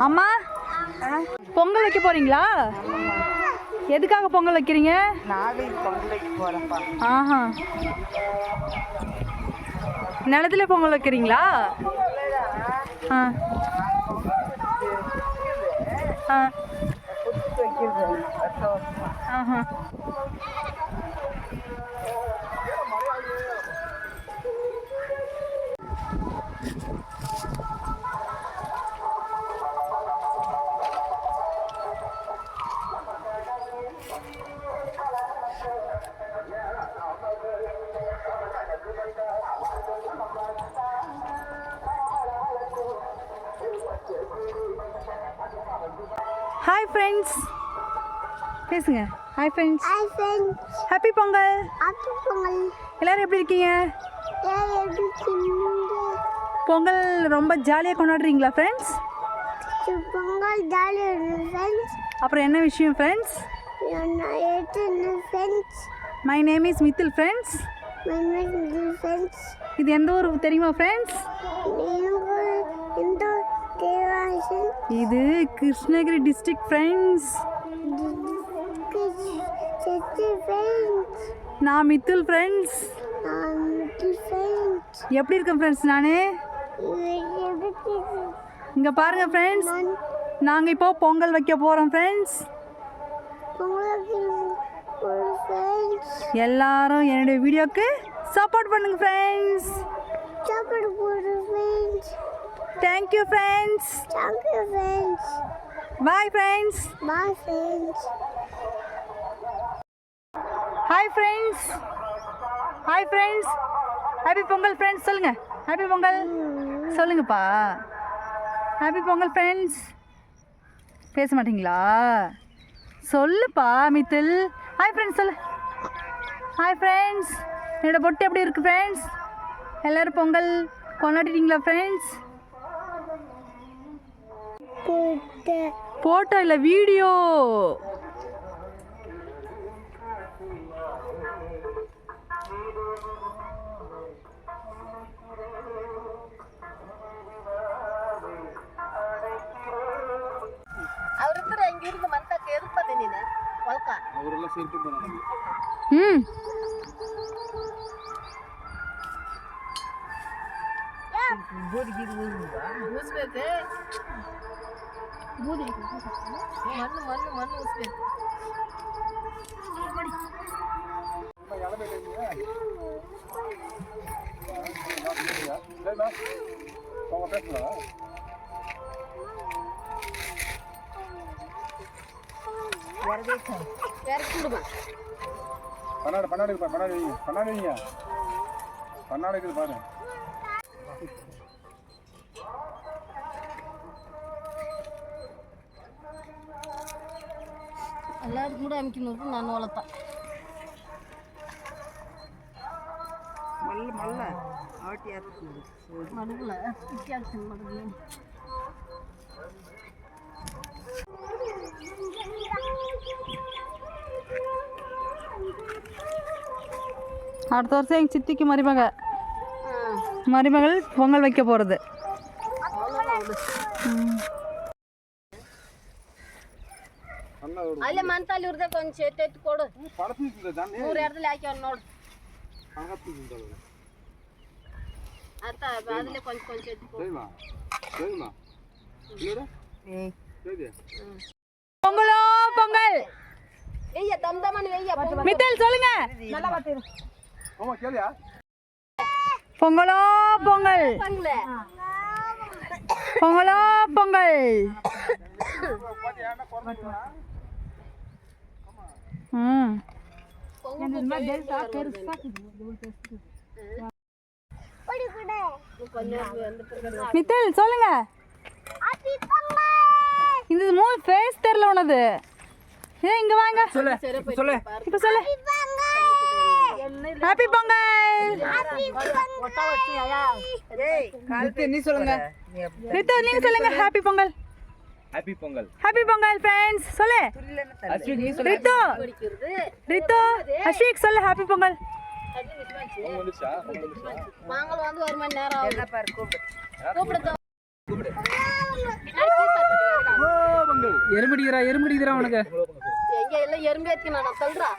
அம்மா பொங்கல் வைக்க போறீங்களா? எதுக்காக பொங்கல் வைக்கிறீங்க? நாளைக்கு பொங்கல் வைக்க போறப்பா. ஆஹா, நிலத்துல பொங்கல் வைக்கிறீங்களா? ஆ ஆ ஆஹா. ஹாய் ஃப்ரெண்ட்ஸ், பேசுங்க. Hi friends. Hi friends. Happy Pongal. Happy Pongal. எல்லாரும் எப்படி இருக்கீங்க? எப்படி இருக்கீங்க? பொங்கல் ரொம்ப ஜாலியாக கொண்டாடுறீங்களா ஃப்ரெண்ட்ஸ்? பொங்கல் ஜாலியாக இருக்கு ஃப்ரெண்ட்ஸ். அப்புறம் என்ன விஷயம் friends? Friends. My name is மித்தில் friends. Friends. இது எந்த ஊர் தெரியுமா ஃப்ரெண்ட்ஸ்? இது கிருஷ்ணகிரி டிஸ்ட்ரிக்ட் ஃப்ரெண்ட்ஸ். நான் மித்துல் ஃப்ரெண்ட்ஸ். எப்படி இருக்கேன் ஃப்ரெண்ட்ஸ்? நான் இங்கே பாருங்கள் ஃப்ரெண்ட்ஸ், நாங்கள் இப்போ பொங்கல் வைக்க போகிறோம் ஃப்ரெண்ட்ஸ். எல்லாரும் என்னுடைய வீடியோக்கு சப்போர்ட் பண்ணுங்க friends. Thank you friends. Thank you friends. Bye friends. Bye friends. Hi friends. Hi friends. Happy Pongal friends சொல்லுங்க. Happy Pongal சொல்லுங்கப்பா. Happy Pongal friends. பேச மாட்டீங்களா? சொல்லுப்பா மித்தில். Hi friends சொல்லு. Hi friends. என்னோட பொட்டு எப்படி இருக்கு friends? எல்லாரும் பொங்கல் கொண்டாடிட்டீங்களா friends? போட்டோ இல்லை வீடியோ. ಅವ್ರಿದ್ರೆ ಹೆಂಗಿருந்து ಮಂತಕ್ಕೆ ಇರುತ್ತದೆ ನೀನು ಹೊಲ್ಕ ಅವರೆಲ್ಲ ಸೇರ್ಕೊಂಡು ಬರೋಣ. ಬೂದಿ ಗೀದಿ ಊಸ್ಬೇಕು. ಬೂದಿ ಮಣ್ಣು ಮಣ್ಣು ಮಣ್ಣು ಊಸ್ಬೇಕು. பண்ணாடு பண்ணாடு பண்ணாடு பண்ணாடு பண்ணாடு இருக்குது பாரு. எல்லாரும் கூட அமைக்கணும். நான் வளர்த்தேன் மல்ல மல்ல ஆட்டி அரைச்சு மடுவில் வித்தியாசம் மடுவில். அடுத்த வருஷம் எங்கள் சித்திக்கு மருமகள் பொங்கல் வைக்க போகிறது. ಅಲ್ಲೇ ಮಂತಲ್ಲಿ ಇರ್ದೆ ಕೊಂಚ ಎತ್ತಿ ಎತ್ತಿ ಕೊಡು. 3 ಎರ್ದಲ್ಲಿ ಹಾಕಿ ಅವ್ನು ನೋಡು. ಅರ್ಥ ಅದಲ್ಲೇ ಕೊಂಚ ಕೊಂಚ ಎತ್ತಿ ಕೊಡು. பொங்கலோ பொங்கல். வெய்ய தம் தமன்னு வெய்ய. மித்தல் சொல்லுங்க. நல்லா பாத்து. ஆமா கேளியா? பொங்கலோ பொங்கல். பொங்கலோ பொங்கல். மித்தல் சொல்லுங்க. இந்த 3 ஃபேஸ் தெரியல உனது. இங்க வாங்க. சொல்லு சொல்லு இப்ப சொல்லு. ஹாப்பி பொங்கல். நீ சொல்லுங்க. ரித்து நீங்க சொல்லுங்க. Happy Pongal. Happy Pongal. Happy Pongal friends சொல்லு. அஸ்விக் நீ சொல்லு. ரித்து ரித்து அஸ்விக் சொல்லு. ஹாப்பி பொங்கல். மாங்கல் வந்து 1 மணி நேரம் ஆகும். என்ன பாரு கூப்பிடு. கூப்பிடு. எறும்படிக்கிறா உனக்கு. எங்க எல்லாம் எறும்பு ஏத்திக்கணும் நான் சொல்றேன்.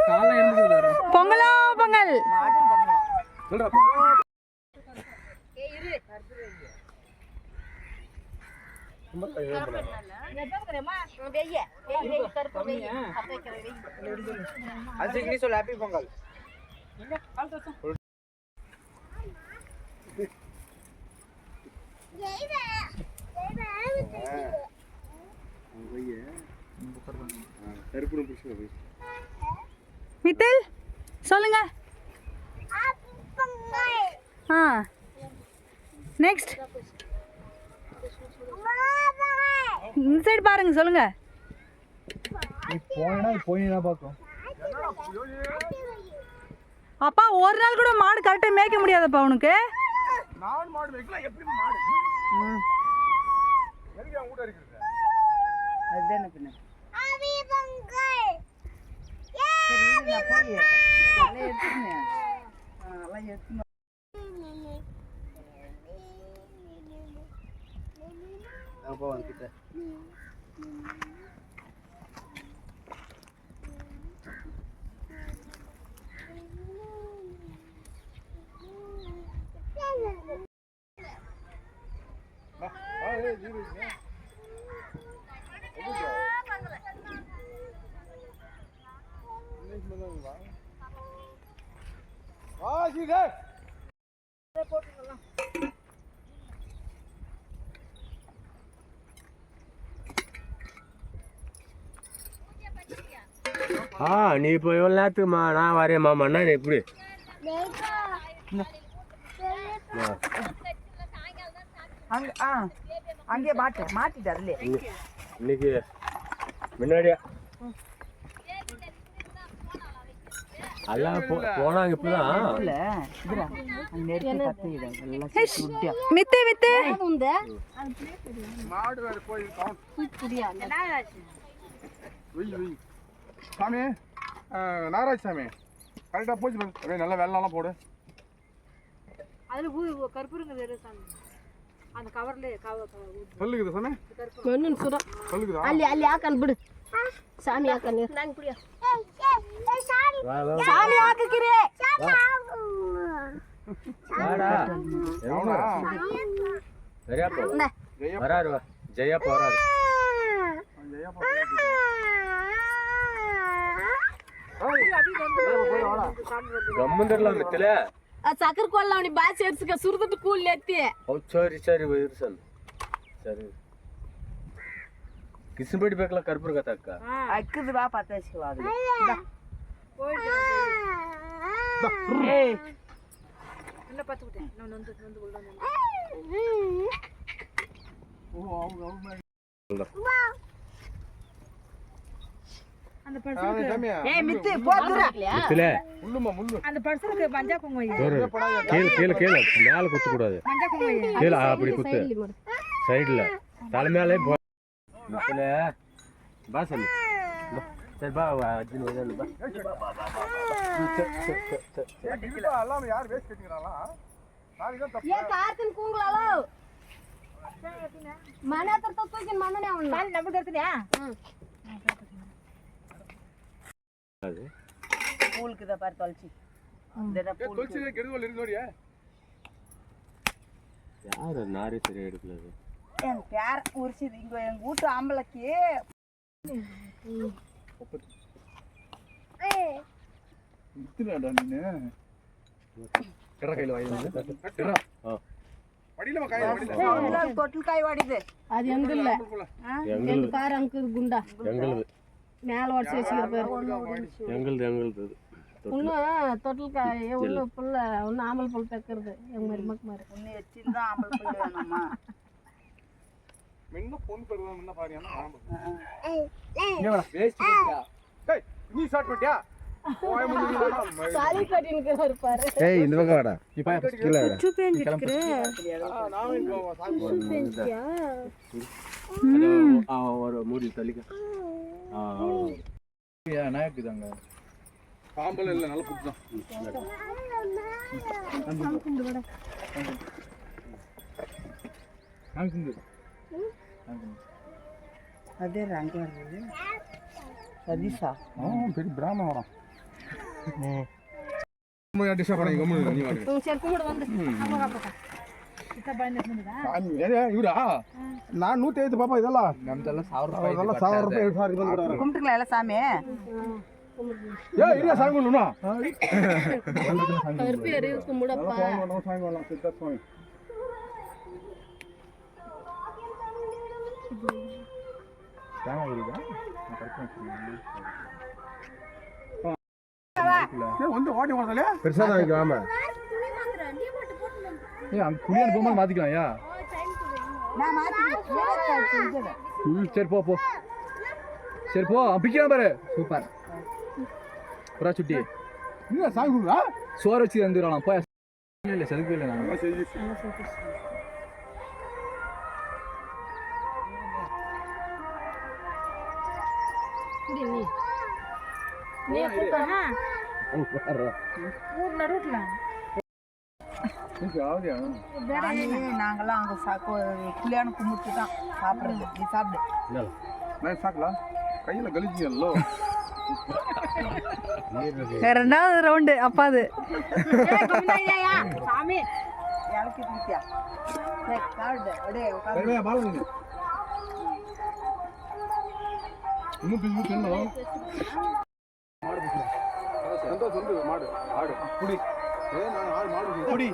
காலைல எறும்படிக்கிறா. பொங்கலோ பொங்கல். சொல்றா அஸ்விக் நீ சொல்லு ஹாப்பி பொங்கல். கருப்பு புடிச்சு போய் மித்தல் சொல்லுங்க. ஆ நெக்ஸ்ட் இந்த சைடு பாருங்க சொல்லுங்க. நீ போயினா பாக்கும். அப்பா ஒரு நாள் கூட மாடு கரெக்டா மேய்க்க முடியாதப்பா உனக்கு. நான் மாடு மேய்க்கலாம் எப்படி மாடு? எங்க ஊட இருக்குது? அதுதானே பின்ன. ஹாப்பி பொங்கல். சரி நான் போய் நல்லா எடுத்துங்க. நல்லா எடுத்துங்க. அப்பா வந்துட்ட. ஏய் ஜீரு நீ இப்போ எவ்வளோ நேரத்துக்குமா நான் வரேன் மாமாண்ணா நீ எப்படி அங்க அங்கே மாட்டிட்டு அதுல இன்னைக்கு முன்னாடியா எல்லாம் போனாங்க இப்பதான் மித்து மித்து மாடு வேற போய் சாமி நாராஜ் சாமி கரெக்டாக போச்சு அப்படியே நல்லா வெள்ளம்லாம் போடு. அதுல கற்பூரங்க அந்த கவர்ல சொல்லுக்குது சாமி மண்ணு சுரா சொல்லுக்குதா ಅಲ್ಲಿ ಅಲ್ಲಿ ಹಾಕನ್ ಬಿಡು சாமி ಹಾಕನ್ ನಂಗೆ ಕುಡಿಯ சாமி ஆக்குக்கிறே. வராரு ஜெயப்பா வராரு ಗಮ್ಮಂದಿರಲ್ಲ ಮಿತ್ತಲೆ ಸಕ್ಕರೆ ಕೊಲ್ಲ ಅವನಿ ಬಾಯಿ ಸೇರ್ಸ್ಕ ಸುರಿದ್ಬಿಟ್ಟು ಕೂಲ್ ಎತ್ತಿ ಸರಿ ಸರಿ ಇರ್ಸನ್ ಸರಿ ಕಿಸ್ಬಿಡಿ ಬೇಕಲ್ಲ ಕರ್ಪೂರ ಗತಕ್ಕ ಅಕ್ಕದು ಬಾ ಪತ್ತಾಯಿಸ್ಕೊಳ್ಳೋದು ಎಲ್ಲ ಪತ್ಬಿಟ್ಟೆ ನಾವು ನೊಂದು அந்த பர்சனுக்கு ஏய் மித்து போதுடா மித்தலே அந்த பர்சனுக்கு மஞ்சா குங்குமம் கீழ மேல குத்து கூடாது மஞ்சா குங்குமம் கீழ அப்படி குத்து சைடுல தலை மேலே மித்தலே பா சொல்லு சரி பா அர்ஜுன் வந்து பா எல்லாம் யார் வேஸ்ட் கட்டிங்கறாளா நாளைக்கு தான் தப்பு ஏ கார்த்தின் கூங்களாலோ மன தர்த்த தூக்கி மண்ணனே அவன் நான் நம்ம தர்த்தனியா அது பூலுக்கு தான் பாரு தொலைச்சி இந்த தொல்சி கெடுதல் இருந்தோடியா யார் நாரே சரியா எடுக்கல அது என் பேர உரிச்சிது இங்க எங்க வீட்டு ஆம்பளைக்கு இத்துனடா நீ கர கையில வாயில கர படியில காய் படியில தொட்டில் காய் வாடிது அது எங்க இல்ல எங்களுது பாரு அங்க குண்டா எங்களுது மேல வச்சு வச்சிருக்க பாரு எங்களுது இன்னும் தொட்டில் காய் உள்ள புள்ள இன்னும் ஆம்பல் புல் தைக்கிறது எங்க மாதிரி மக்கு மாதிரி ஒன்னு எச்சின் தான் ஆம்பளை புள்ள வேணுமா மென்ன போன் பண்றதா என்ன பாரியானா ஏய் வேஸ்ட் பண்ணியா டேய் நீ ஷார்ட் பண்ணியா போய் முடியலடா சாலி கட்டினுக்கு இருப்பாரு ஏய் இந்த பக்கம் வாடா இப்ப கீழ வாடா சுப்பேஞ்சிட்டு நானும் இங்க சுப்பேஞ்சியா ஒரு மூடி தள்ளிக்க நாயக்குதாங்க பாம்பல் இல்ல நல்ல புடிச்சான் అదే రంగు సదీసా பெரிய பிராமண வரம் டிஸ்டர்ப் பண்ணி கம்முனு நீ வாங்க சரி கும்பிடு வந்து சாமி இவரா நான் 105 பாப்பா இதெல்லாம் ನಮ್ದೆಲ್ಲ 1000 அதெல்லாம் 1000 ரூபாய் 7,000 ಬಂದ್ಬಿಡಾರೆ கும்பிட்டுங்களா எல்லாம் சாமி இரியா சாமி கும்பிடுனா அவர் பேரு கும்பிடப்பா சாமி வரலாம் சித்தா சுவாமி வந்து ஓட்டி வரதல பெருசா தான் இருக்கு ஆமா அந்த குடியான் போகும்போது மாத்திக்கலாம் ஐயா நான் மாத்தி சரி போ போ சரி போ பிக்கிறான் பாரு சூப்பர் புறா சுட்டி என்ன சாமி கும்பிடா சோறு வச்சு வந்துடலாம் போய் இல்லை செதுக்கு இல்லை நான் குடி நீ கூட்டா ஊர்ல ரூட்ல நாங்கெல்லாம் அங்கே கல்யாணம் கும்பிட்டு தான் சாப்பிட்றது நீ சாப்பிடு நான் சாக்கலாம் கையில் கழிச்சிங்கல்ல ரெண்டாவது ரவுண்டு அப்பாது சாமி இலக்கி தூக்கியா சாப்பிடு அப்படியே சரியா பாருங்க இன்னும் பிஞ்சு தின்னோம் மாடு சந்தோஷம் வந்து மாடு ஆடு குடி நான் ஆடு மாடு குடி